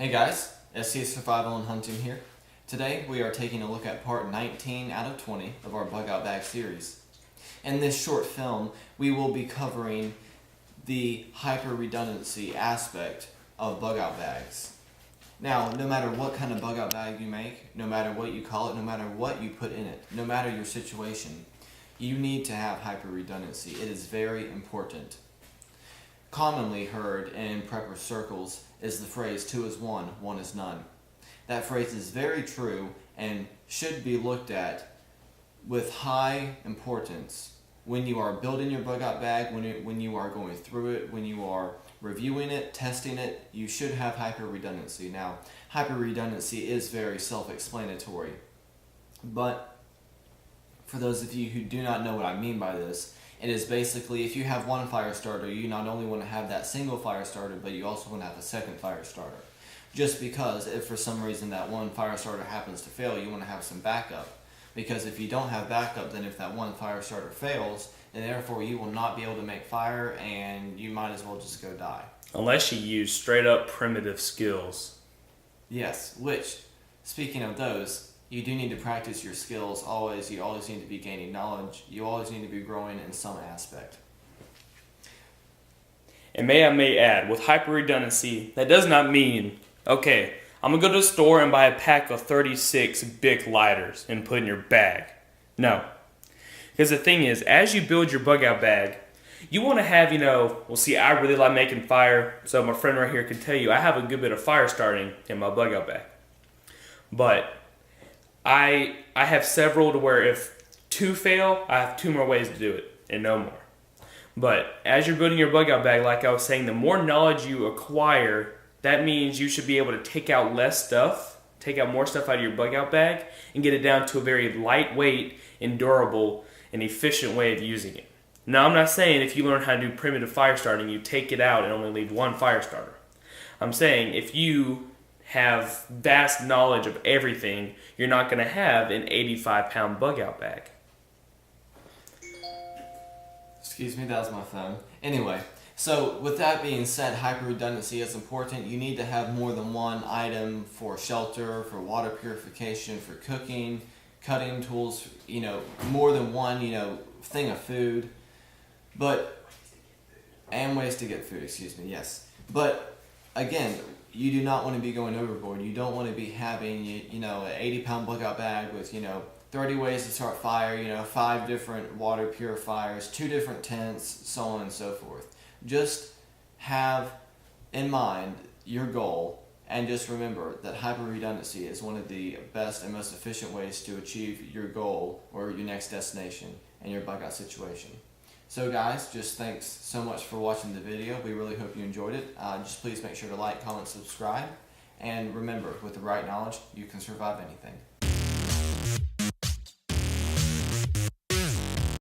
Hey guys, SCSurvival and Hunting here. Today we are taking a look at part 19 out of 20 of our Bug Out Bag series. In this short film, we will be covering the hyper-redundancy aspect of bug out bags. Now, no matter what kind of bug out bag you make, no matter what you call it, no matter what you put in it, no matter your situation, you need to have hyper-redundancy. It is very important. Commonly heard in prepper circles is the phrase 2 is 1, 1 is none. That phrase is very true and should be looked at with high importance when you are building your bug out bag, when you are going through it, when you are reviewing it, testing it. You should have hyper redundancy. Now, hyper redundancy is very self-explanatory, but for those of you who do not know what I mean by this, it is basically if you have one fire starter, you not only want to have that single fire starter, but you also want to have a second fire starter. Just because if for some reason that one fire starter happens to fail, you want to have some backup. Because if you don't have backup, then if that one fire starter fails, then therefore you will not be able to make fire and you might as well just go die. Unless you use straight up primitive skills. Yes, which, speaking of those, you do need to practice your skills always. You always need to be gaining knowledge. You always need to be growing in some aspect. And I may add, with hyper redundancy, that does not mean, okay, I'm going to go to the store and buy a pack of 36 Bic lighters and put in your bag. No. Because the thing is, as you build your bug out bag, you want to have, well, see, I really like making fire, so my friend right here can tell you, I have a good bit of fire starting in my bug out bag. But I have several to where if 2 fail, I have 2 more ways to do it, and no more. But as you're building your bug out bag, like I was saying, the more knowledge you acquire, that means you should be able to take out less stuff, take out more stuff out of your bug out bag, and get it down to a very lightweight and durable and efficient way of using it. Now, I'm not saying if you learn how to do primitive fire starting, you take it out and only leave 1 fire starter. I'm saying if you have vast knowledge of everything, you're not going to have an 85-pound bug out bag. Excuse me, that was my phone. Anyway, so with that being said, hyper redundancy is important. You need to have more than one item for shelter, for water purification, for cooking, cutting tools, more than one, thing of food. And ways to get food, excuse me, yes. But again, you do not want to be going overboard. You don't want to be having, an 80-pound bug out bag with, 30 ways to start fire, 5 different water purifiers, 2 different tents, so on and so forth. Just have in mind your goal, and just remember that hyper redundancy is one of the best and most efficient ways to achieve your goal or your next destination in your bug out situation. So guys, just thanks so much for watching the video. We really hope you enjoyed it. Just please make sure to like, comment, subscribe, and remember, with the right knowledge, you can survive anything.